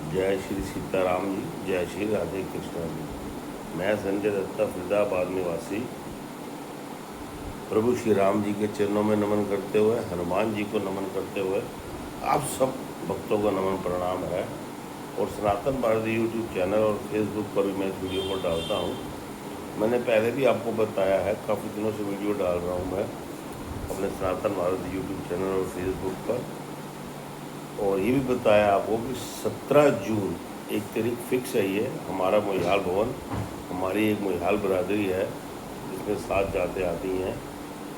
जय श्री सीताराम जी, जय श्री राधे कृष्णा जी। मैं संजय दत्ता, फरीदाबाद निवासी, प्रभु श्री राम जी के चरणों में नमन करते हुए, हनुमान जी को नमन करते हुए आप सब भक्तों को नमन प्रणाम है। और सनातन भारती यूट्यूब चैनल और फेसबुक पर भी मैं इस वीडियो को डालता हूँ। मैंने पहले भी आपको बताया है, काफ़ी दिनों से वीडियो डाल रहा हूँ मैं अपने सनातन भारती यूट्यूब चैनल और फेसबुक पर। और ये भी बताया आपको कि 17 जून एक तारीख फिक्स है। ये हमारा मोहियाल भवन, हमारी एक मोहियाल बरादरी है जिसमें 7 जाते आती हैं: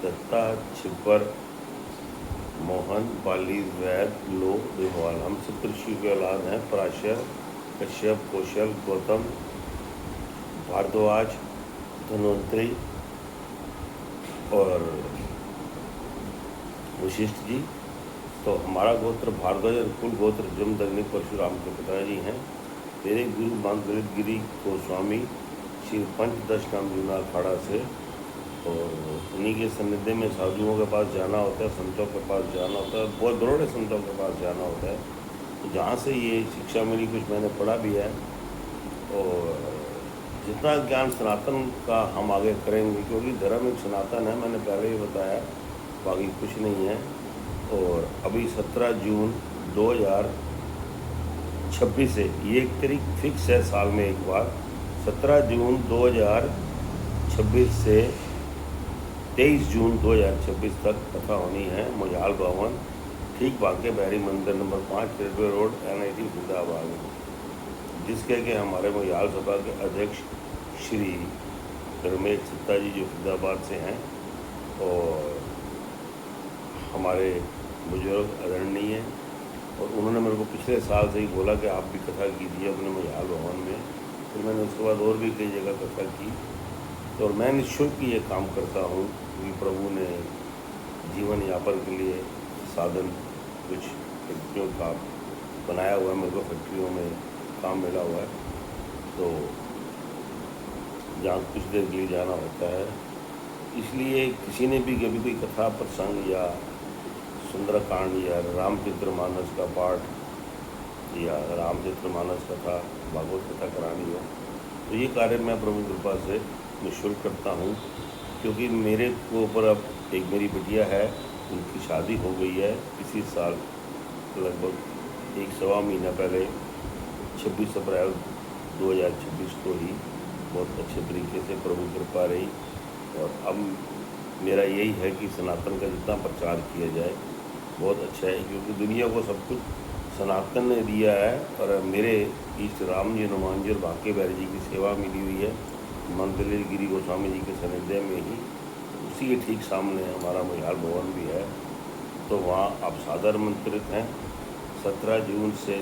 दत्ता, छिब्बर, मोहन, पाली, वैद, लो, देवाल। हम सप्तऋषि के औलाद हैं: पराशर, कश्यप, कौशल, गौतम, भारद्वाज, धन्वंतरी और वशिष्ठ जी। तो हमारा गोत्र भारद्वाज और कुल गोत्र जमदग्नि परशुराम के पिताजी हैं। मेरे गुरु मंगलित गिरी गोस्वामी श्री पंचदश नाम जूना अखाड़ा से, और उन्हीं के सानिध्य में साधुओं के पास जाना होता है, संतों के पास जाना होता है, बहुत बड़े संतों के पास जाना होता है। तो जहाँ से ये शिक्षा मिली, कुछ मैंने पढ़ा भी है। और जितना ज्ञान सनातन का हम आगे करेंगे, क्योंकि धर्म एक सनातन है, मैंने पहले ही बताया, बाकी कुछ नहीं है। और अभी 17 जून 2026 से ये एक तारीख फिक्स है साल में एक बार। 17 जून 2026 से 23 जून 2026 तक कथा होनी है मोहियाल भवन, ठीक बांके बिहारी मंदिर number 5, railway road, NIT Faridabad में। जिसके के हमारे मोहियाल सभा के अध्यक्ष श्री रमेश चित्ता जी जो फरीदाबाद से हैं, और हमारे बुजुर्ग आदरणीय हैं। और उन्होंने मेरे को पिछले साल से ही बोला कि आप भी कथा कीजिए अपने मोहियाल भवन में। फिर मैंने उसके बाद और भी कई जगह कथा की। तो और मैं निःशुल्क ये काम करता हूँ क्योंकि प्रभु ने जीवन यापन के लिए साधन कुछ फैक्ट्रियों का बनाया हुआ है। मेरे को फैक्ट्रियों में काम मिला हुआ है, तो जहाँ कुछ देर के लिए जाना होता है, इसलिए किसी ने भी कभी कोई कथा प्रसंग या सुंदरकांड या रामचरितमानस का पाठ या रामचरितमानस कथा, भागवत कथा करानी हो, तो ये कार्य मैं प्रभु कृपा से निःशुल्क करता हूँ। क्योंकि मेरे को ऊपर अब एक मेरी बिटिया है, उनकी शादी हो गई है इसी साल, लगभग 1-1.25 महीना पहले, 26 अप्रैल 2026 को ही। बहुत अच्छे तरीके से प्रभु कृपा रही। और अब मेरा यही है कि सनातन का जितना प्रचार किया जाए बहुत अच्छा है, क्योंकि दुनिया को सब कुछ सनातन ने दिया है। और मेरे इष्ट राम जी, हनुमान जी और बांके बिहारी जी की सेवा मिली हुई है मंगलित गिरी गोस्वामी जी के सानिध्य में ही। उसी के ठीक सामने हमारा मोहियाल भवन भी है, तो वहाँ आप सादर आमंत्रित हैं। 17 जून से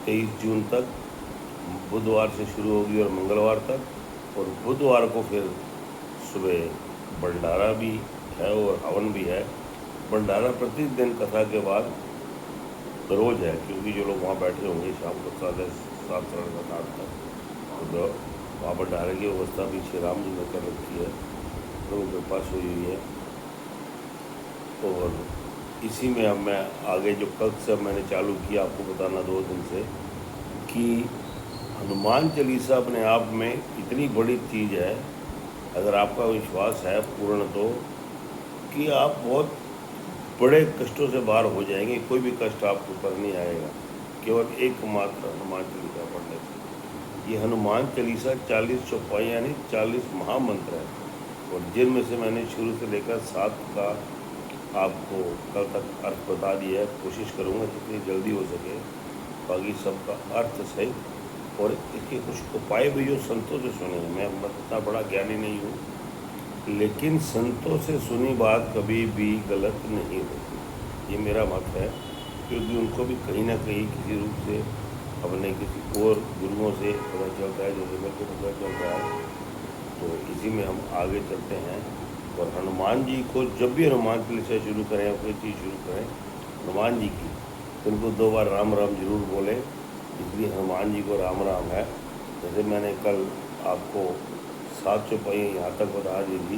23 जून तक, बुधवार से शुरू होगी और मंगलवार तक। और बुधवार को फिर सुबह भंडारा भी है और हवन भी है। भंडारा प्रतिदिन कथा के बाद रोज है, क्योंकि जो लोग वहाँ बैठे होंगे शाम को 7:30 तक, तो वहाँ भंडारे की व्यवस्था भी श्री राम जी ने कर रखी है, तो उनके पास हुई हुई है। और इसी में अब मैं आगे जो कल से मैंने चालू किया आपको बताना 2 दिन से, कि हनुमान चालीसा अपने आप में इतनी बड़ी चीज़ है, अगर आपका विश्वास है पूर्ण, तो कि आप बहुत बड़े कष्टों से बाहर हो जाएंगे। कोई भी कष्ट आपके ऊपर नहीं आएगा केवल एकमात्र हनुमान चालीसा पढ़ने से। ये हनुमान चालीसा 40 चौपाई यानी 40 महामंत्र है, और जिनमें से मैंने शुरू से लेकर 7 का आपको कल तक अर्थ बता दिया है। कोशिश करूँगा जितनी जल्दी हो सके बाकी सबका अर्थ सही, और इसके कुछ उपाय भी जो संतों से सुने हैं। मैं इतना बड़ा ज्ञानी नहीं हूँ, लेकिन संतों से सुनी बात कभी भी गलत नहीं होती, ये मेरा मत है। क्योंकि उनको भी कहीं ना कहीं किसी रूप से अपने किसी और गुरुओं से पता चलता है, जैसे मेरे को पता चलता है। तो इसी में हम आगे चलते हैं। और हनुमान जी को जब भी हनुमान चालीसा शुरू करें या कोई चीज़ शुरू करें हनुमान जी की, तो उनको 2 बार राम राम जरूर बोलें, इसलिए हनुमान जी को राम राम है। जैसे मैंने कल आपको 7 चौपाई यहाँ तक बता दी थी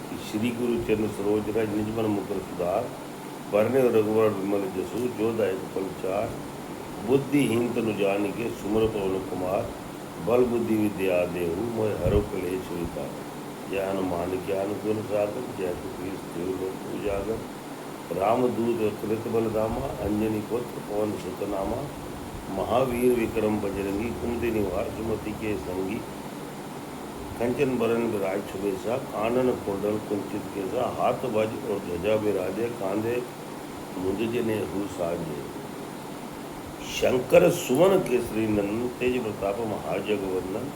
कि श्री गुरु चरण सरोज रज निजमन मुकुर सुधार, वरने रघुवर विमल जसु जो दायक फल चार, बुद्धिहीन तनु जान के सुमर पवन कुमार, बल बुद्धि विद्या देहु मोय हरो कलेश विकार। जय हनुमान ज्ञान गुण सागर, जय कपीस देव लोक उजागर। रामदूत कृत बलधामा, अंजनी पुत्र पवन सुत नामा। महावीर विक्रम बजरंगी, कुमति निवार सुमति के संगी। कंचन बरन विराज सुबेसा, कानन कुंडल कुंचित केसा। हाथ वज और ध्वजा विराजे, कांधे मुंज जनेऊ साजे। शंकर सुवन केसरी नंदन, तेज प्रताप महाजगवंदन।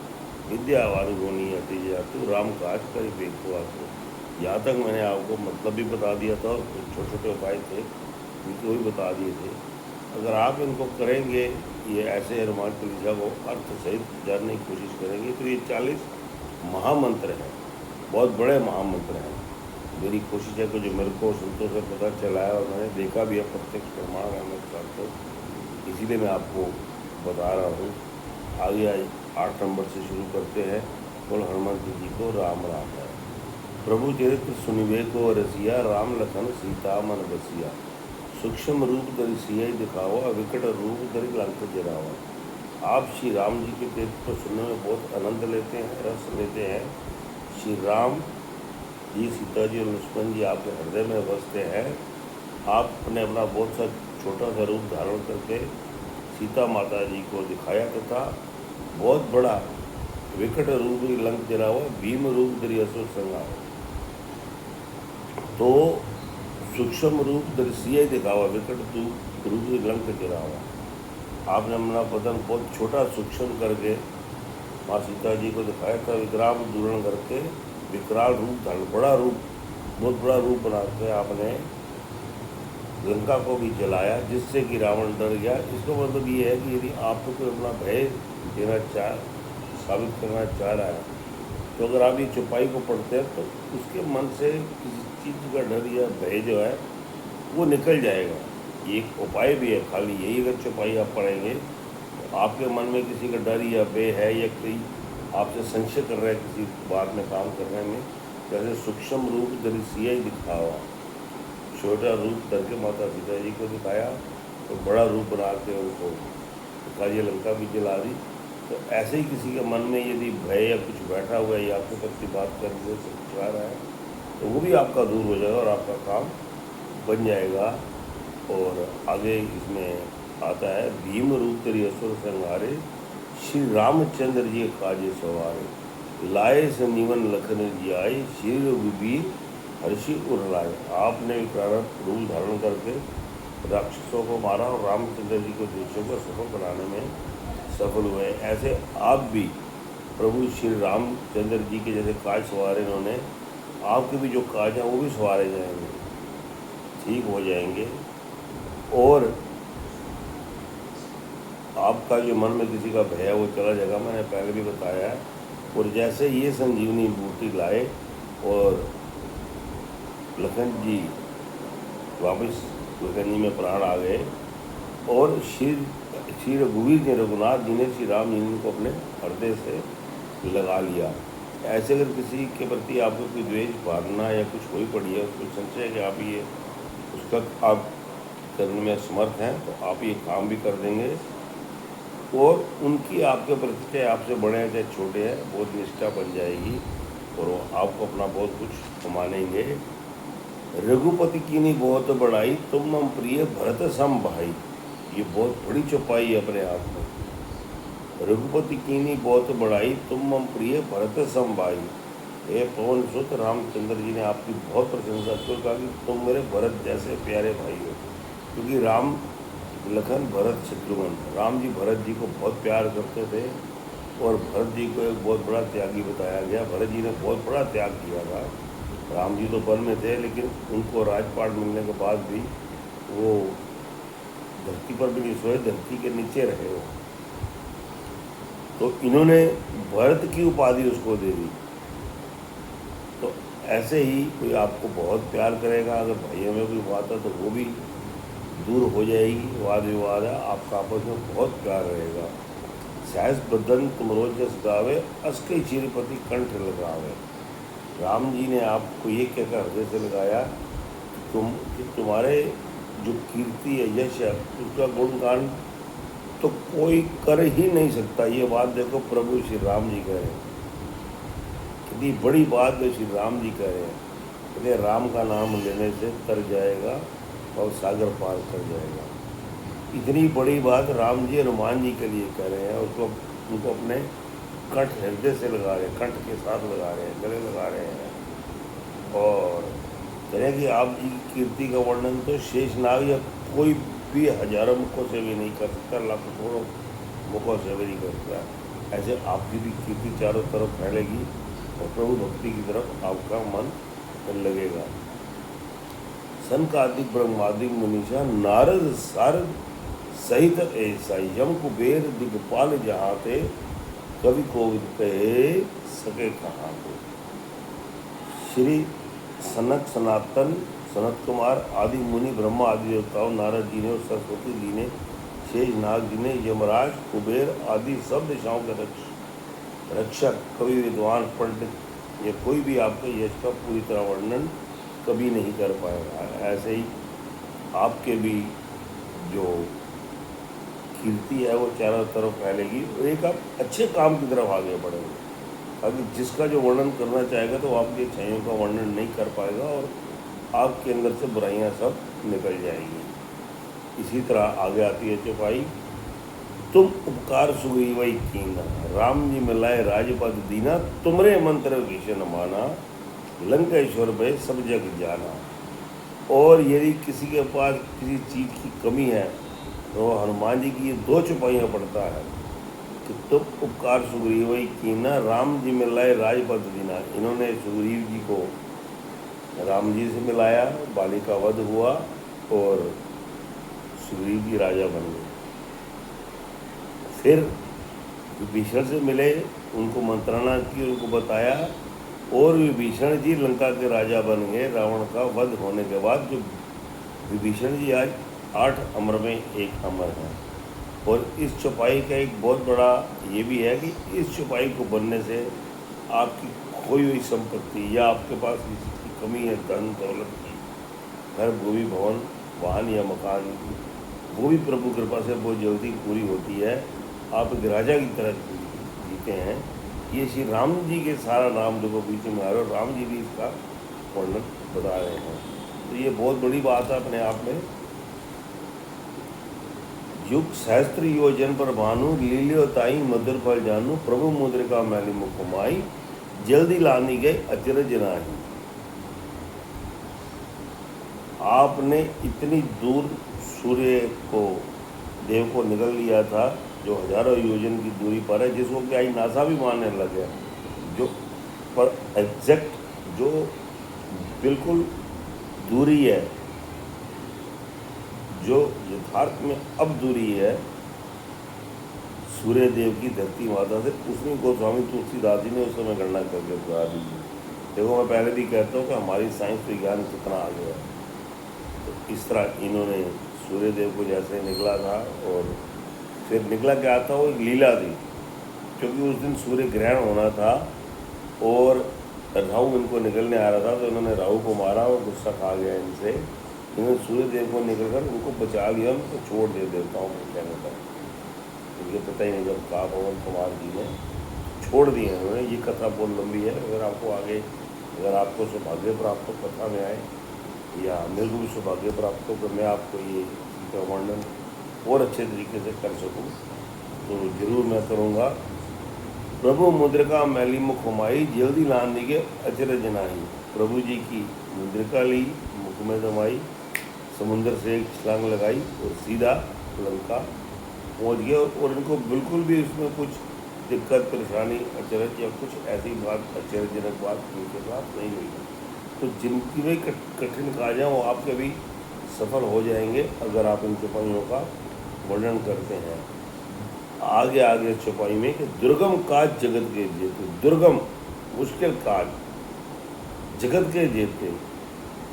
विद्यावान गुणी अति जातु, राम काज करि बेको आतु। यहाँ तक मैंने आपको मतलब भी बता दिया था और कुछ छोटे छोटे उपाय थे उनको भी बता दिए थे। अगर आप इनको करेंगे, ये ऐसे हनुमान चालीसा को अर्थ सहित जानने की कोशिश करेंगे, तो ये 40 महामंत्र हैं, बहुत बड़े महामंत्र हैं। मेरी कोशिश है कि जो मेरे को संतों से पता चला है और मैंने देखा भी है, प्रत्यक्ष प्रमाण है मेरे साथ, तो इसीलिए मैं आपको बता रहा हूँ। आगे 8 नंबर से शुरू करते हैं। बोल हनुमंत जी को राम राम है। प्रभु चरित्र सुनिवे को रसिया, राम लखन सीता मन बसिया। सूक्ष्म रूप धरि सियहि दिखावा, विकट रूप धरि लंक जरावा। आप श्री राम जी के चरित्र को सुनने में बहुत आनंद लेते हैं, रस लेते हैं। श्री राम जी, सीता जी और लक्ष्मण जी आपके हृदय में बसते हैं। आपने अपना बहुत सा छोटा सा रूप धारण करके सीता माता जी को दिखाया तथा बहुत बड़ा विकट रूप लंक जरावा, भीम रूप धरि असुर संहारा। तो सूक्ष्म रूप धरि सियहि दिखावा, विकट रूप लंक जरावा। आपने अपना बदन बहुत छोटा सूक्ष्म करके माँ सीता जी को दिखाया था। विक्राम दूरण करके विकराल रूप धारण, बड़ा रूप, बहुत बड़ा रूप बना के आपने लंका को भी जलाया, जिससे कि रावण डर गया। इसका मतलब ये है कि यदि आपको कोई अपना भय देना साबित करना चाह रहा है, तो अगर आप ये चौपाई को पढ़ते हैं तो उसके मन से किसी चीज़ का डर या भय जो है वो निकल जाएगा। ये एक उपाय भी है। खाली यही अगर चौपाई आप पढ़ेंगे तो आपके मन में किसी का डर या भय है या कोई आपसे संशय कर रहा है किसी बात में, काम करने में, जैसे सूक्ष्म रूप धरि सियहि दिखावा, छोटा रूप करके माता सीता जी को दिखाया तो बड़ा रूप बना के उनको दिखाई, लंका भी जला दी। तो ऐसे ही किसी के मन में यदि भय या कुछ बैठा हुआ है या आपके प्रति बात करने से चाह रहा है, तो वो भी आपका दूर हो जाएगा और आपका काम बन जाएगा। और आगे इसमें आता है, भीम रूप धरि असुर संहारे, श्री रामचंद्र जी काजे सवारे। लाए संजीवन लखन जियाए, श्री रघुबीर हर्षि उर लाए। आपने विकराल रूप धारण करके राक्षसों को मारा और रामचंद्र जी को देशों को सफल बनाने में सफल हुए। ऐसे आप भी प्रभु श्री रामचंद्र जी के जैसे काज सवारे इन्होंने, आपके भी जो काज हैं वो भी सवारे जाएंगे, ठीक हो जाएंगे। और आपका जो मन में किसी का भय है वो चला जाएगा, मैंने पहले भी बताया है। और जैसे ये संजीवनी बूटी लाए और लखन जी वापस लखन जी में प्राण आ गए, और श्री रघुवीर जी, रघुनाथ जी ने श्री राम जी को अपने हृदय से लगा लिया। ऐसे अगर किसी के प्रति आपको कोई द्वेष भावना या कुछ कोई पड़ी है, उसको संशय है कि आप ये उसका आप करने में समर्थ हैं, तो आप ये काम भी कर देंगे। और उनकी आपके प्रति, चाहे आपसे बड़े हैं चाहे छोटे हैं, बहुत निष्ठा बन जाएगी और वो आपको अपना बहुत कुछ मानेंगे। रघुपति कीनी बहुत बड़ाई, तुम मम प्रिय भरत सम भाई। ये बहुत बड़ी चौपाई है अपने आप में। रघुपति कीनी बहुत बड़ाई, तुम मम प्रिय भरत सम भाई। ये पवन सुत रामचंद्र जी ने आपकी बहुत प्रशंसा की और कहा कि तुम मेरे भरत जैसे प्यारे भाई हो। क्योंकि राम लखन भरत शत्रुघ्न, राम जी भरत जी को बहुत प्यार करते थे और भरत जी को एक बहुत बड़ा त्यागी बताया गया। भरत जी ने बहुत बड़ा त्याग किया था। राम जी तो वन में थे, लेकिन उनको राजपाट मिलने के बाद भी वो धरती पर भी नहीं सोए, धरती के नीचे रहे हो। तो इन्होंने भरत की उपाधि उसको दे दी। तो ऐसे ही कोई आपको बहुत प्यार करेगा, अगर भाइयों में कोई बात है तो वो भी दूर हो जाएगी। वाद विवाद है, आपका आपस में बहुत प्यार रहेगा। सहस बदन तुम रोज जस गावे, अस्कई चिरपति कंठ लगावे। राम जी ने आपको ये कहकर हृदय से लगाया कि तुम्हारे जो कीर्ति है, यश है, उसका गुणगान तो कोई कर ही नहीं सकता। ये बात देखो प्रभु श्री राम जी कह रहे हैं, कितनी बड़ी बात है श्री राम जी कह रहे हैं। कहते राम का नाम लेने से तर जाएगा और सागर पार कर जाएगा। इतनी बड़ी बात राम जी हनुमान जी के लिए कह रहे हैं, उसको उनको अपने कंठ हृदय से लगा रहे हैं, कंठ के साथ लगा रहे हैं, गले लगा रहे हैं। और कह रहे हैं कि आप जी की कीर्ति का वर्णन तो शेषनाग या कोई भी हजारों मुखों से भी नहीं कर सकता, लाखों करोड़ों मुखों से भी नहीं कर सकता। ऐसे आपकी भी कीर्ति चारों तरफ फैलेगी और प्रभु भक्ति की तरफ आपका मन लगेगा। सनकादिक ब्रह्मादिक मनीषा नारद सारद सहित ऐसा यम कुबेर दिगपाल जहाँ थे, कवि कोविद कहे सके कहाँ को। श्री सनक सनातन सनत कुमार आदि मुनि ब्रह्मा आदि देवताओं, नारद जी ने और सरस्वती जी ने, शेष नाग जी ने, यमराज कुबेर आदि सब दिशाओं के रक्षक कवि विद्वान पंडित, ये कोई भी आपके यश का पूरी तरह वर्णन कभी नहीं कर पाएगा। ऐसे ही आपके भी जो कीर्ति है वो चारों तरफ फैलेगी और एक आप अच्छे काम की तरफ आगे बढ़ेंगे। अभी जिसका जो वर्णन करना चाहेगा तो आपकी अच्छाइयों का वर्णन नहीं कर पाएगा और आपके अंदर से बुराइयां सब निकल जाएंगी। इसी तरह आगे आती है चौपाई, तुम उपकार सुग्रीवई कीना, राम जी मिलाए राजपद दीना, तुमरे मंत्र भीषण माना, लंकेश्वर भय सब जग जाना। और यदि किसी के पास किसी चीज़ की कमी है तो हनुमान जी की ये 2 चौपाइयाँ पढ़ता है कि तुम उपकार सुग्रीवई कीना, राम जी मिलाए राजपद दीना। इन्होंने सुग्रीव जी को राम जी से मिलाया, बाली का वध हुआ और सुग्रीव जी राजा बन गए। फिर विभीषण से मिले, उनको मंत्रणा की, उनको बताया और विभीषण जी लंका के राजा बन गए रावण का वध होने के बाद। जो विभीषण जी आज 8 अमर में एक अमर हैं। और इस चौपाई का एक बहुत बड़ा ये भी है कि इस चौपाई को बनने से आपकी खोई हुई संपत्ति या आपके पास किसी की कमी है धन दौलत की, घर भूमि भवन वाहन या मकान की, वो भी प्रभु कृपा से बहुत जल्दी पूरी होती है। आप एक राजा की तरह जीते हैं। ये श्री राम जी के सारा नाम देखो बीच में आ रहे हो, राम जी भी इसका वर्णन बता रहे हैं। तो ये बहुत बड़ी बात है अपने आप में। युग सहस्त्र योजन पर भानु, लील्यो ताई मधुर फल जानू, प्रभु मुद्रिका मैली मुखमाई, जल्दी लानी गए अचरज नाही। आपने इतनी दूर सूर्य को देव को निकल लिया था जो हजारों योजन की दूरी पर है, जिसको कि आज नासा भी मानने लग गया, जो पर एग्जैक्ट जो बिल्कुल दूरी है, जो यथार्थ में अब दूरी है सूर्य देव की धरती माता से, उसमें गोस्वामी तुलसीदास जी ने उस समय गणना करके बता दी। देखो मैं पहले भी कहता हूँ कि हमारी साइंस विज्ञान कितना आगे है। तो इस तरह इन्होंने सूर्य देव को जैसे निकला था और फिर निकला क्या था, वो एक लीला थी, क्योंकि उस दिन सूर्य ग्रहण होना था और राहु इनको निकलने आ रहा था। तो इन्होंने राहु को मारा और गुस्सा खा गया इनसे। इन्होंने सूर्य देव को निकल कर उनको बचा लिया, उनको छोड़ दे देवताओं को कहने पर। इनके पता ही नहीं जब कहा पवन कुमार जी ने छोड़ दिए उन्होंने। ये कथा बहुत लंबी है, अगर आपको आगे अगर आपको सौभाग्य प्राप्त हो कथा में आए या मेरे को भी सौभाग्य प्राप्त हो कि मैं आपको ये का वर्णन और अच्छे तरीके से कर सकूं तो जरूर मैं करूँगा। प्रभु मुद्रिका मैली मुख हुमाई, जल्दी लान दी के अचरज नाही। प्रभु जी की मुद्रिका ली, मुख में जमाई, समुद्र से एक छलांग लगाई और सीधा लंका पहुँच गया। और इनको बिल्कुल भी उसमें कुछ दिक्कत परेशानी अचरज या कुछ ऐसी बात आश्चर्यजनक बात उनके साथ नहीं हुई। तो जिनकी भी कठिन कार्य वो आपके भी सफल हो जाएंगे अगर आप इन चौपाइयों का वर्णन करते हैं। आगे आगे चौपाई में कि दुर्गम काज जगत के जेते, दुर्गम मुश्किल काज जगत के जेते,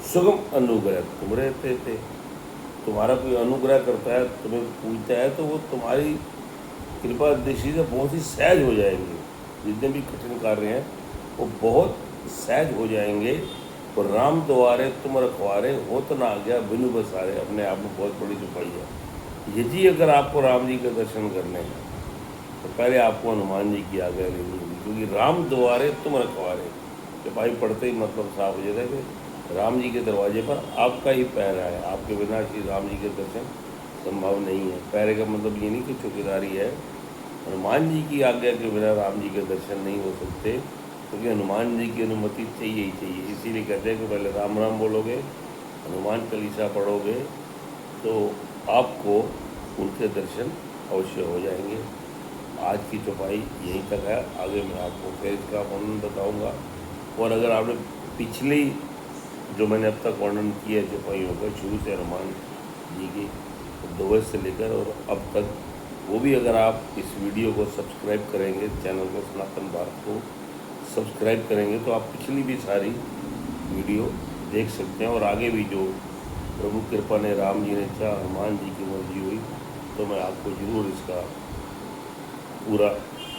सुगम अनुग्रह तुम रहते थे। तुम्हारा कोई अनुग्रह करता है, तुम्हें पूछता है, तो वो तुम्हारी कृपा दृष्टि से बहुत ही सहज हो जाएंगे। जितने भी कठिन कार्य हैं वो बहुत सहज हो जाएंगे। और राम द्वारे तुम रखवारे, हो तो ना आ गया बिनु बसारे, अपने आप में बहुत बड़ी चौपाई है। यदि अगर आपको राम जी के दर्शन करने हैं तो पहले आपको हनुमान जी की आज्ञा लेनी होगी, क्योंकि राम द्वारे तुम रखवारे। कि भाई पढ़ते ही मतलब साफ हो जाता है कि राम जी के दरवाजे पर आपका ही पैर है, आपके बिना श्री राम जी के दर्शन संभव नहीं है। पैरे का मतलब ये नहीं कि चौकीदारी है, हनुमान जी की आज्ञा के बिना राम जी के दर्शन नहीं हो सकते, क्योंकि हनुमान जी की अनुमति चाहिए ही चाहिए। इसीलिए कहते हैं कि पहले राम राम बोलोगे, हनुमान चालीसा पढ़ोगे तो आपको उनके दर्शन अवश्य हो जाएंगे। आज की चौपाई यहीं तक है, आगे मैं आपको फिर इसका वर्णन बताऊंगा। और अगर आपने पिछली जो मैंने अब तक वर्णन किया है चौपाइयों का, शुरू से हनुमान जी की ध्वज से लेकर और अब तक, वो भी अगर आप इस वीडियो को सब्सक्राइब करेंगे, चैनल को सनातन भारत को सब्सक्राइब करेंगे, तो आप पिछली भी सारी वीडियो देख सकते हैं। और आगे भी जो प्रभु कृपा ने, राम जी ने चाहा, हनुमान जी की मर्जी हुई, तो मैं आपको ज़रूर इसका पूरा,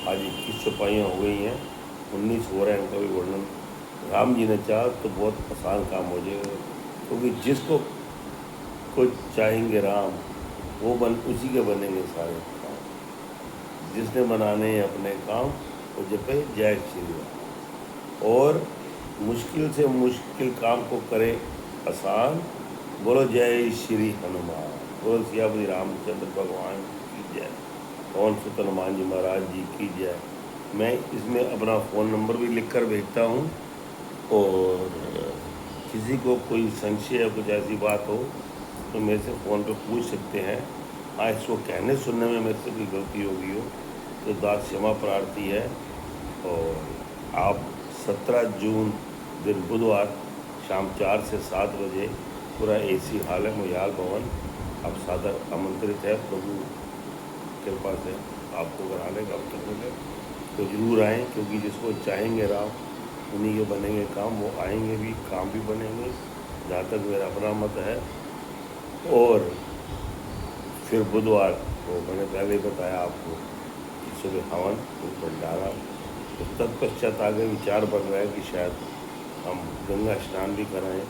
आज 21 चौपाइयाँ हो गई हैं, 19 हो रहे हैं, इनका भी वर्णन राम जी ने चाहा तो बहुत आसान काम हो जाएगा। क्योंकि जिसको कुछ चाहेंगे राम, वो उसी के बनेंगे सारे काम। जिसने बनाने हैं अपने काम, वो जपे जय श्री राम। और मुश्किल से मुश्किल काम को करे आसान, बोलो जय श्री हनुमान, बोलो सियापति रामचंद्र भगवान की जय, पवन सुत हनुमान जी महाराज जी की जय। मैं इसमें अपना फ़ोन नंबर भी लिख कर भेजता हूँ, और किसी को कोई संशय या कुछ ऐसी बात हो तो मेरे से फ़ोन पे पूछ सकते हैं। हाँ, इसको कहने सुनने में मेरे से कोई गलती होगी हो तो दास क्षमा प्रार्थी है। और आप 17 जून दिन बुधवार शाम 4 से 7 बजे पूरा AC हॉल है, मोयाल भवन, आप सादर आमंत्रित है प्रभु कृपा से आपको कराने का अवसर मिले तो ज़रूर आएँ। क्योंकि जिसको चाहेंगे राम, उन्हीं के बनेंगे काम, वो आएंगे भी, काम भी बनेंगे, जहाँ तक मेरा अपना मत है। और फिर बुधवार को मैंने पहले ही बताया आपको कि सुबह हवन, फिर भंडारा, तो तत्पश्चात आगे विचार बन रहा है कि शायद हम गंगा स्नान भी कराएं।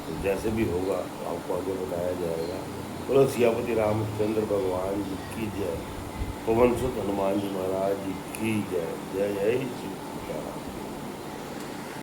तो जैसे भी होगा तो आपको आगे बताया जाएगा। बोलो सियापति रामचंद्र भगवान जी की जय, पवन सुत हनुमान जी महाराज जी की जय। जय जय श्री